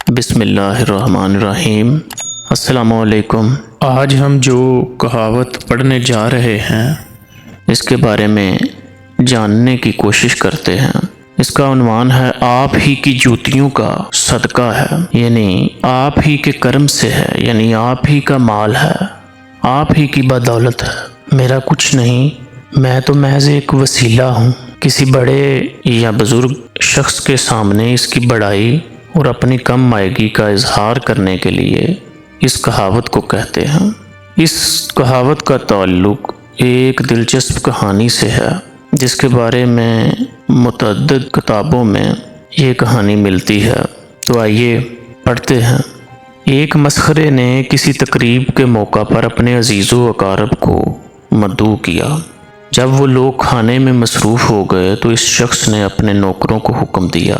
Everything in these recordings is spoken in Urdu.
بسم اللہ الرحمن الرحیم۔ السلام علیکم۔ آج ہم جو کہاوت پڑھنے جا رہے ہیں اس کے بارے میں جاننے کی کوشش کرتے ہیں۔ اس کا عنوان ہے آپ ہی کی جوتیوں کا صدقہ ہے، یعنی آپ ہی کے کرم سے ہے، یعنی آپ ہی کا مال ہے، آپ ہی کی بدولت ہے، میرا کچھ نہیں، میں تو محض ایک وسیلہ ہوں۔ کسی بڑے یا بزرگ شخص کے سامنے اس کی بڑائی اور اپنی کم مائگی کا اظہار کرنے کے لیے اس کہاوت کو کہتے ہیں۔ اس کہاوت کا تعلق ایک دلچسپ کہانی سے ہے جس کے بارے میں متعدد کتابوں میں یہ کہانی ملتی ہے، تو آئیے پڑھتے ہیں۔ ایک مسخرے نے کسی تقریب کے موقع پر اپنے عزیز و اقارب کو مدعو کیا۔ جب وہ لوگ کھانے میں مصروف ہو گئے تو اس شخص نے اپنے نوکروں کو حکم دیا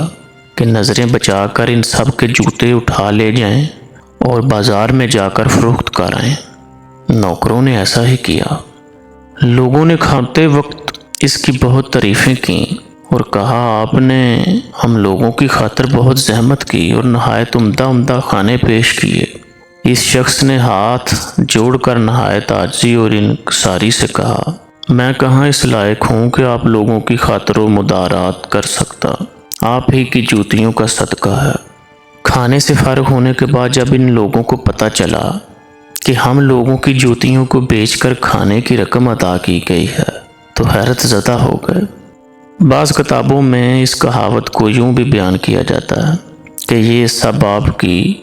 کہ نظریں بچا کر ان سب کے جوتے اٹھا لے جائیں اور بازار میں جا کر فروخت کرائیں۔ نوکروں نے ایسا ہی کیا۔ لوگوں نے کھاتے وقت اس کی بہت تعریفیں کیں اور کہا آپ نے ہم لوگوں کی خاطر بہت زحمت کی اور نہایت عمدہ کھانے پیش کیے۔ اس شخص نے ہاتھ جوڑ کر نہایت عاجزی اور انکساری سے کہا، میں کہاں اس لائق ہوں کہ آپ لوگوں کی خاطر و مدارات کر سکتا، آپ ہی کی جوتیوں کا صدقہ ہے۔ کھانے سے فارغ ہونے کے بعد جب ان لوگوں کو پتہ چلا کہ ہم لوگوں کی جوتیوں کو بیچ کر کھانے کی رقم ادا کی گئی ہے تو حیرت زدہ ہو گئے۔ بعض کتابوں میں اس کہاوت کو یوں بھی بیان کیا جاتا ہے کہ یہ سب آپ کی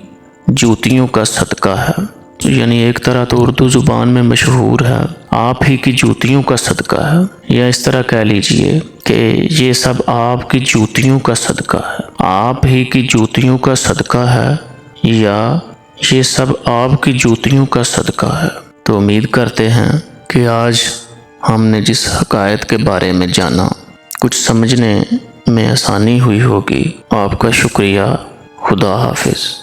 جوتیوں کا صدقہ ہے، یعنی ایک طرح تو اردو زبان میں مشہور ہے آپ ہی کی جوتیوں کا صدقہ ہے، یا اس طرح کہہ لیجئے کہ یہ سب آپ کی جوتیوں کا صدقہ ہے، آپ ہی کی جوتیوں کا صدقہ ہے، یا یہ سب آپ کی جوتیوں کا صدقہ ہے۔ تو امید کرتے ہیں کہ آج ہم نے جس حقائق کے بارے میں جانا کچھ سمجھنے میں آسانی ہوئی ہوگی۔ آپ کا شکریہ۔ خدا حافظ۔